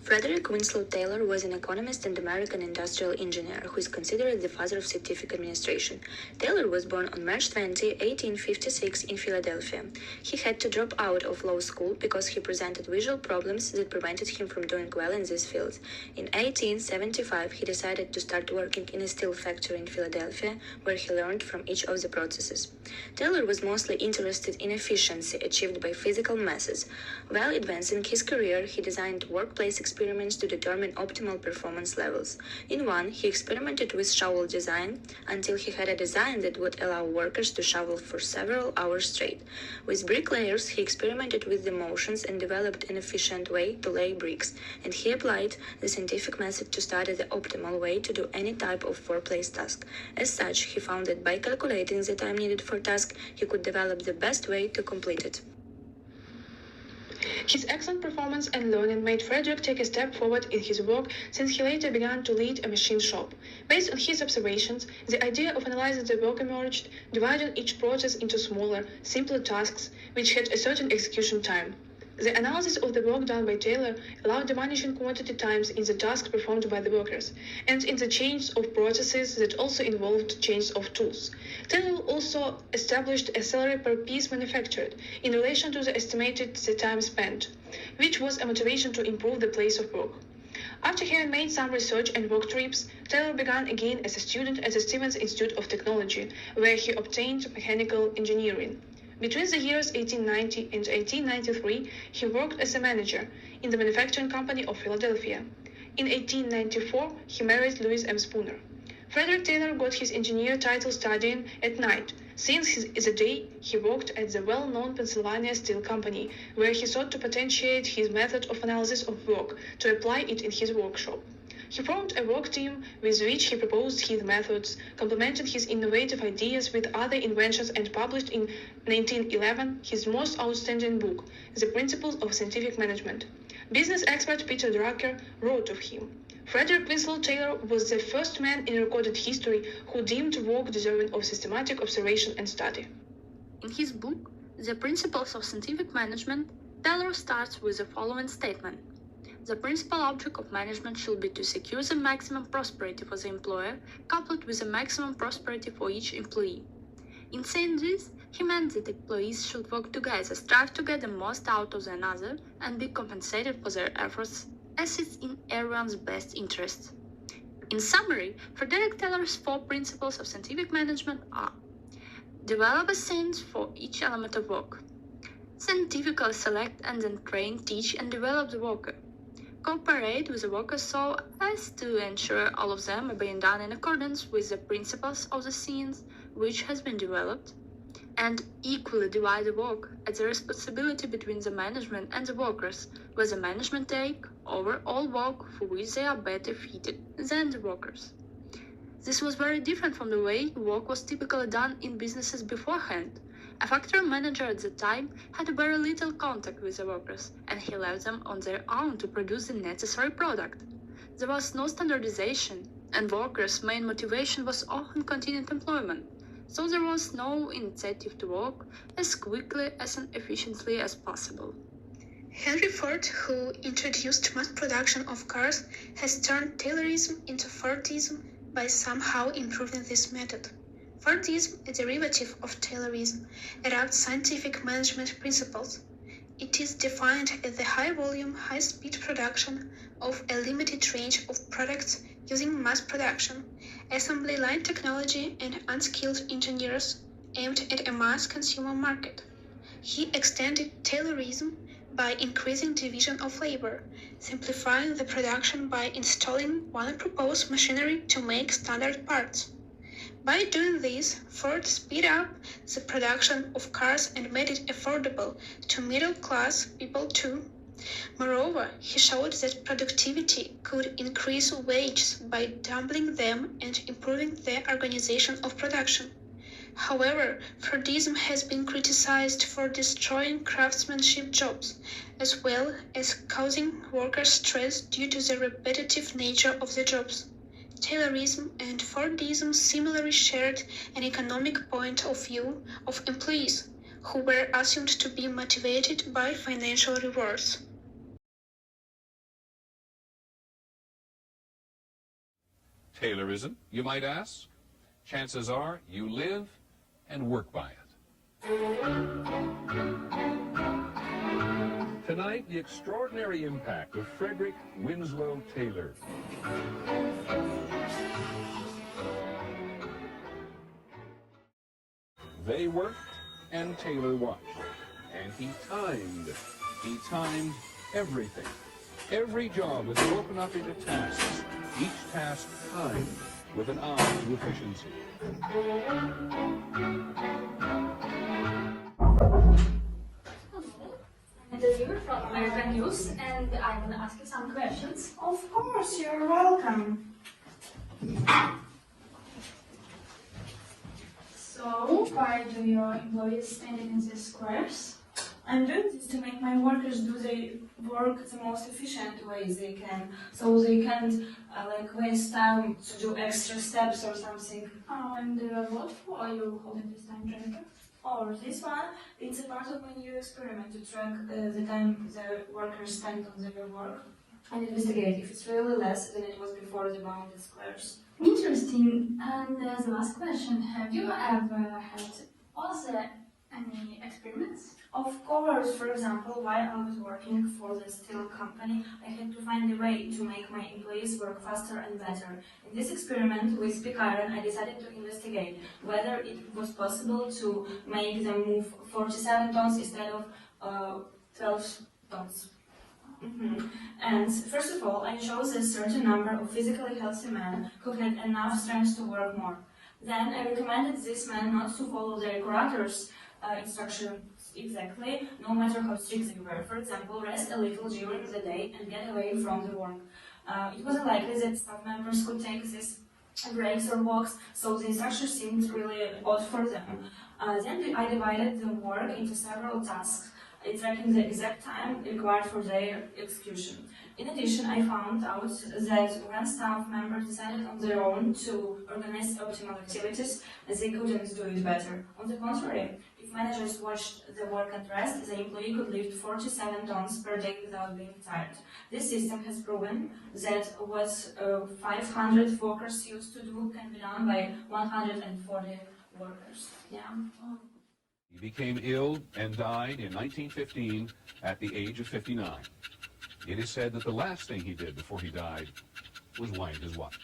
Frederick Winslow Taylor was an economist and American industrial engineer who is considered the father of scientific administration. Taylor was born on March 20, 1856 in Philadelphia. He had to drop out of law school because he presented visual problems that prevented him from doing well in this field. In 1875, he decided to start working in a steel factory in Philadelphia, where he learned from each of the processes. Taylor was mostly interested in efficiency achieved by physical methods. While advancing his career, he designed workplace experiments to determine optimal performance levels. In one, he experimented with shovel design until he had a design that would allow workers to shovel for several hours straight. With bricklayers, he experimented with the motions and developed an efficient way to lay bricks, and he applied the scientific method to study the optimal way to do any type of workplace task. As such, he found that by calculating the time needed for task, he could develop the best way to complete it. His excellent performance and learning made Frederick take a step forward in his work since he later began to lead a machine shop. Based on his observations, the idea of analyzing the work emerged, dividing each process into smaller, simpler tasks which had a certain execution time. The analysis of the work done by Taylor allowed diminishing quantity times in the tasks performed by the workers, and in the change of processes that also involved change of tools. Taylor also established a salary per piece manufactured in relation to the estimated the time spent, which was a motivation to improve the place of work. After having made some research and work trips, Taylor began again as a student at the Stevens Institute of Technology, where he obtained mechanical engineering. Between the years 1890 and 1893, he worked as a manager in the manufacturing company of Philadelphia. In 1894, he married Louise M. Spooner. Frederick Taylor got his engineer title studying at night, since in the day he worked at the well-known Pennsylvania Steel Company, where he sought to potentiate his method of analysis of work to apply it in his workshop. He formed a work team with which he proposed his methods, complemented his innovative ideas with other inventions, and published in 1911 his most outstanding book, The Principles of Scientific Management. Business expert Peter Drucker wrote of him, "Frederick Winslow Taylor was the first man in recorded history who deemed work deserving of systematic observation and study." In his book, The Principles of Scientific Management, Taylor starts with the following statement. The principal object of management should be to secure the maximum prosperity for the employer, coupled with the maximum prosperity for each employee. In saying this, he meant that employees should work together, strive to get the most out of another, and be compensated for their efforts, as is in everyone's best interest. In summary, Frederick Taylor's 4 principles of scientific management are: develop a sense for each element of work, scientifically select and then train, teach, and develop the worker, cooperate with the workers so as to ensure all of them are being done in accordance with the principles of the science which has been developed, and equally divide the work as a responsibility between the management and the workers, where the management take over all work for which they are better fitted than the workers. This was very different from the way work was typically done in businesses beforehand. A factory manager at the time had very little contact with the workers, and he left them on their own to produce the necessary product. There was no standardization, and workers' main motivation was often continued employment, so there was no incentive to work as quickly and efficiently as possible. Henry Ford, who introduced mass production of cars, has turned Taylorism into Fordism by somehow improving this method. Fordism, a derivative of Taylorism, adopts scientific management principles. It is defined as the high-volume, high-speed production of a limited range of products using mass production, assembly line technology, and unskilled engineers aimed at a mass consumer market. He extended Taylorism by increasing division of labor, simplifying the production by installing one proposed machinery to make standard parts. By doing this, Ford sped up the production of cars and made it affordable to middle-class people too. Moreover, he showed that productivity could increase wages by doubling them and improving the organization of production. However, Fordism has been criticized for destroying craftsmanship jobs, as well as causing workers stress due to the repetitive nature of the jobs. Taylorism and Fordism similarly shared an economic point of view of employees, who were assumed to be motivated by financial rewards. Taylorism, you might ask? Chances are you live and work by it. Tonight, the extraordinary impact of Frederick Winslow Taylor. They worked and Taylor watched. And he timed everything. Every job was broken up into tasks, each task timed with an eye to efficiency. Interviewer from American News, and I'm going to ask you some questions. Of course, you're welcome. So, why do your employees stand in these squares? I'm doing this to make my workers do their work the most efficient way they can, so they can't waste time to do extra steps or something. Oh, and what for are you holding this time tracker? Or this one, it's a part of my new experiment to track the time the workers spend on their work and investigate if it's really less than it was before the bounded squares. Interesting. And the last question, have you ever had any experiments? Of course, for example, while I was working for the steel company, I had to find a way to make my employees work faster and better. In this experiment with pig iron, I decided to investigate whether it was possible to make them move 47 tons instead of 12 tons. And first of all, I chose a certain number of physically healthy men who had enough strength to work more. Then I recommended these men not to follow their curator's instructions exactly, no matter how strict they were. For example, rest a little during the day and get away from the work. It wasn't likely that staff members could take these breaks or walks, so the instructions seemed really odd for them. Then I divided the work into several tasks, tracking the exact time required for their execution. In addition, I found out that when staff members decided on their own to organize optimal activities, they couldn't do it better. On the contrary, if managers watched the work at rest, the employee could lift 47 tons per day without being tired. This system has proven that what 500 workers used to do can be done by 140 workers. Yeah. He became ill and died in 1915 at the age of 59. It is said that the last thing he did before he died was wind his watch.